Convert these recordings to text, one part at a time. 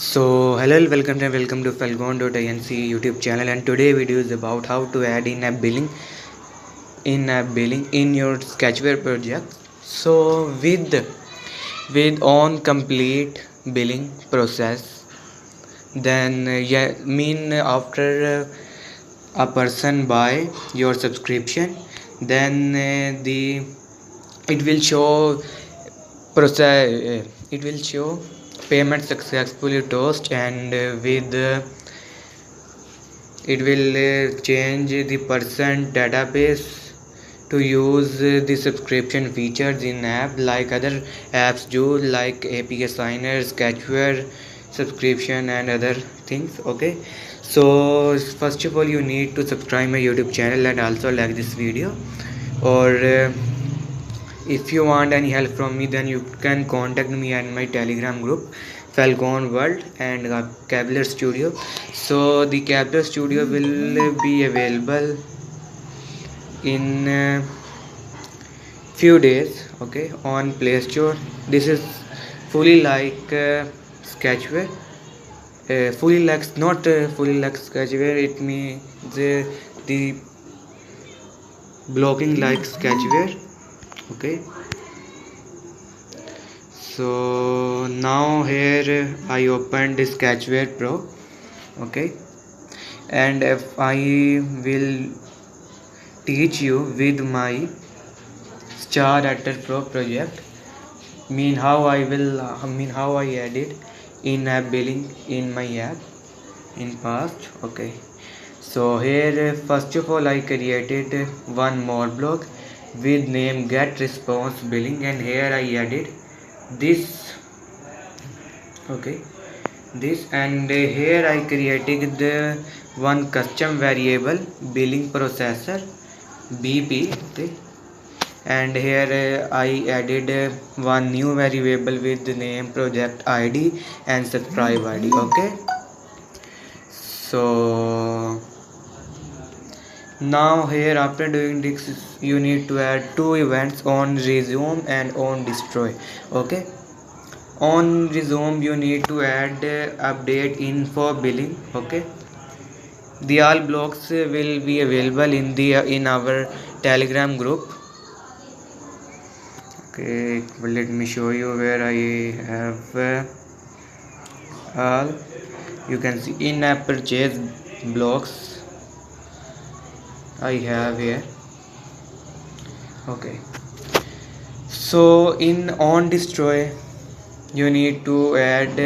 So hello, welcome to Falcon.inc YouTube channel, and today video is about how to add in-app billing in your Sketchware project. So with on complete billing process, then after a person buy your subscription, then the it will show process it will show payment successfully toast, and with it will change the person database to use the subscription features in app like other apps do, like API signer, Sketchware subscription and other things. Okay, so first of all you need to subscribe my YouTube channel and also like this video, or if you want any help from me, then you can contact me at my Telegram group, Falcon World and Cabler Studio. So the Cabler Studio will be available in few days. Okay, on Play Store. This is fully like Sketchware. Fully like not fully like Sketchware. It means the blocking like Sketchware. Okay, so now here I opened Sketchware Pro. Okay, and if I will teach you with my Star Actor Pro project, how I added in-app billing in my app in past. Okay, so here first of all I created one more block with name get response billing, and here I added this. Okay, this, and here I created the one custom variable billing processor BP. Okay, and here I added one new variable with the name project ID and subscribe ID. Okay, so now here after doing this you need to add two events on resume and on destroy. Okay, on resume you need to add update info billing. Okay, the all blocks will be available in our Telegram group. Okay, well, let me show you where I have all. You can see in-app purchase blocks I have here. Okay, so in on destroy you need to add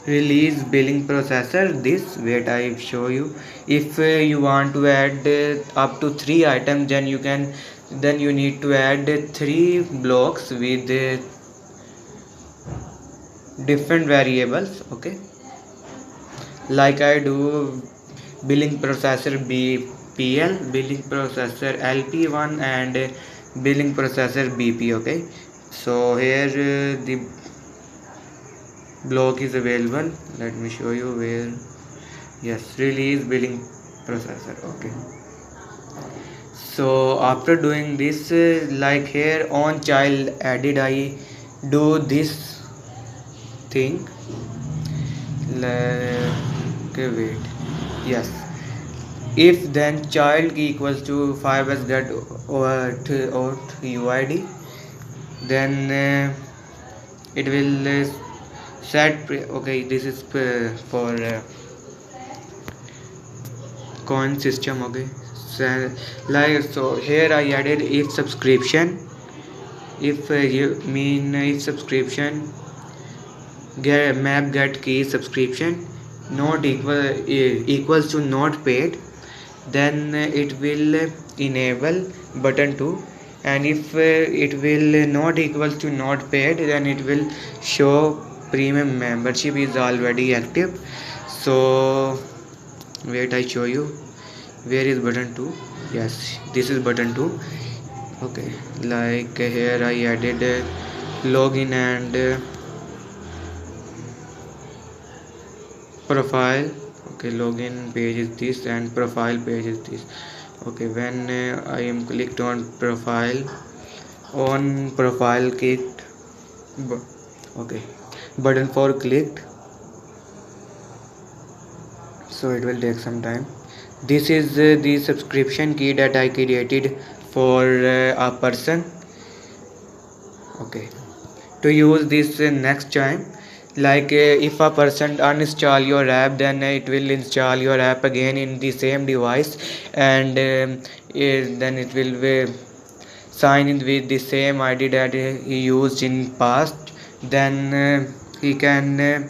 release billing processor. This wait I show you. If you want to add up to 3 items, then you need to add 3 blocks with different variables. Okay, like I do billing processor BPL, billing processor LP1 and billing processor BP. Okay, so here the block is available. Let me show you where. Yes, release billing processor. Okay, so after doing this like here on child added I do this thing. Okay, wait. Yes, if then child key equals to 5 as get or UID, then it will set okay, this is for coin system. Okay, so like so here I added if subscription, if if subscription get map get key subscription not equals to not paid, then it will enable button 2, and if it will not equals to not paid, then it will show premium membership is already active. So wait I show you where is button 2. Yes, this is button 2. Okay, like here I added login and profile. Okay, login page is this and profile page is this. Okay, when I am clicked on profile kit Okay, button for clicked, so it will take some time. This is the subscription key that I created for a person. Okay, to use this next time, like if a person uninstall your app, then it will install your app again in the same device, and then it will sign in with the same ID that he used in past. Then he can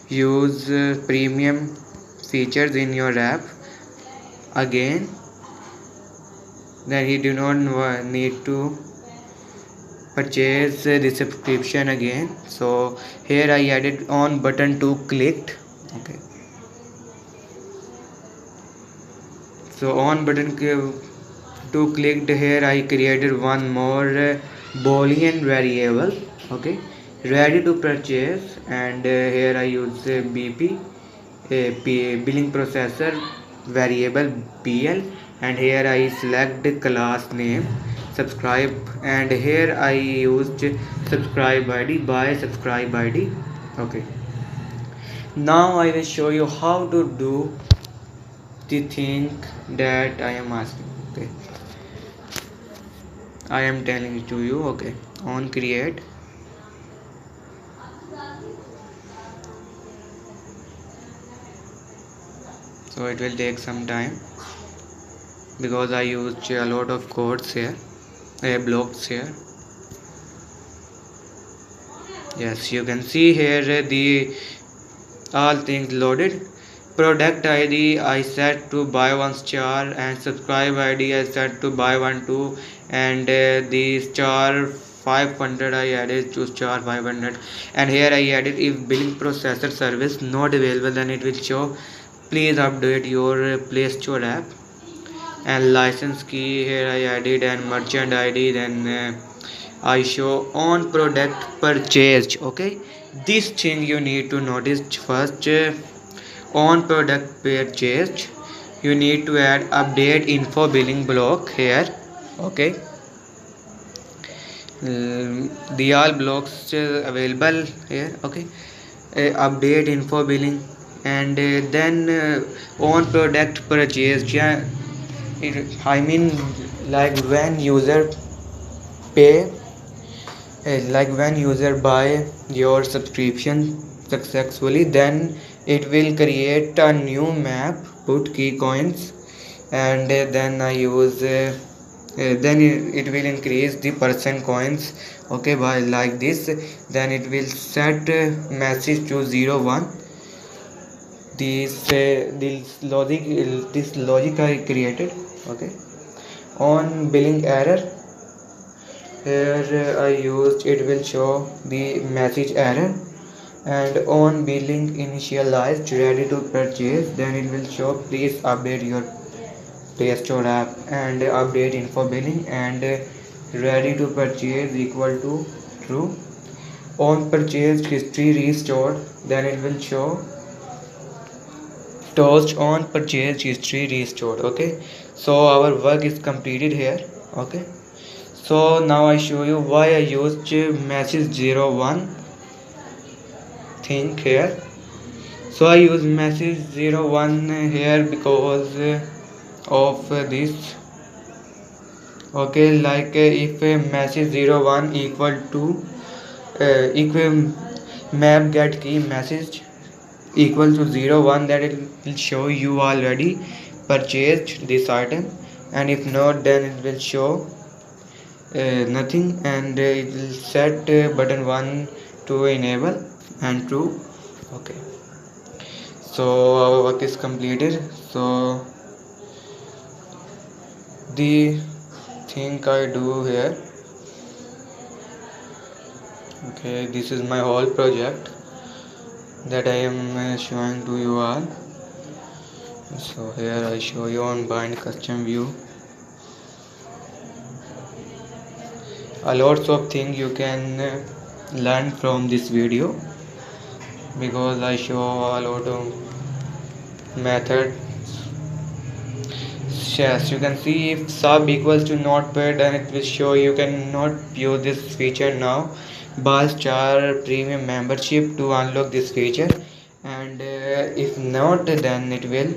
use premium features in your app again. Then he do not need to purchase the subscription again. So here I added on button to clicked. Okay, so on button to clicked, here I created one more boolean variable. Okay, ready to purchase, and here I use BP billing processor variable BL, and here I select the class name subscribe, and here I used subscribe ID by subscribe ID. Okay, now I will show you how to do the thing that I am asking. Okay, I am telling it to you. Okay, on create, so it will take some time because I used a lot of codes here, blocks here. Yes, you can see here the all things loaded. Product ID I set to buy one star, and subscribe ID I set to buy one too, and the star 500 I added to star 500, and here I added if billing processor service not available, then it will show please update your Play Store app. And license key here I added, and merchant ID, then I show on product purchased. Okay, this thing you need to notice first. On product purchased, you need to add update info billing block here. Okay, the all blocks available here. Okay, update info billing, and then on product purchased, yeah, I mean, like when user pay, like when user buy your subscription successfully, then it will create a new map, put key coins, and then I use then it will increase the percent coins. Okay, by like this, then it will set message to 01. This logic I created. Okay, on billing error, here I used it will show the message error, and on billing initialized ready to purchase, then it will show please update your Play Store app, and update info billing, and ready to purchase equal to true. On purchased history restored, then it will show toast on purchase history restored. Okay, so our work is completed here. Okay, so now I show you why I used message 01 thing here. So I use message 01 here because of this. Okay, like if message 01 equal to if map get key message equal to 01, that it will show you already purchased this item, and if not, then it will show nothing, and it will set button 1 to enable and true. Okay, so our work is completed. So the thing I do here, okay, this is my whole project that I am showing to you all. So here I show you on bind custom view. A lots of things you can learn from this video, because I show a lot of method. Yes, you can see if sub equals to not paid, then it will show you cannot use this feature now, Ballstar premium membership to unlock this feature, and if not, then it will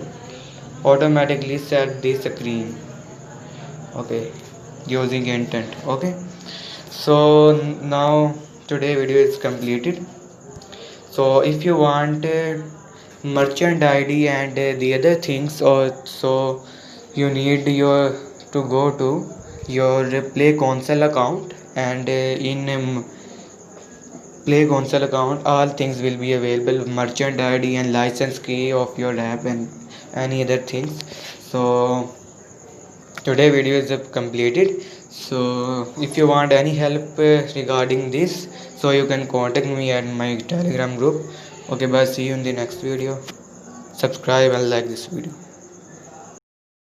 automatically set the screen. Okay, using intent. Okay, so now today video is completed. So if you want merchant ID and the other things also, you need your to go to your Play Console account, and in Play Console account all things will be available: merchant ID and license key of your app and any other things. So today video is completed. So if you want any help regarding this, so you can contact me at my Telegram group. Okay, bye, see you in the next video. Subscribe and like this video.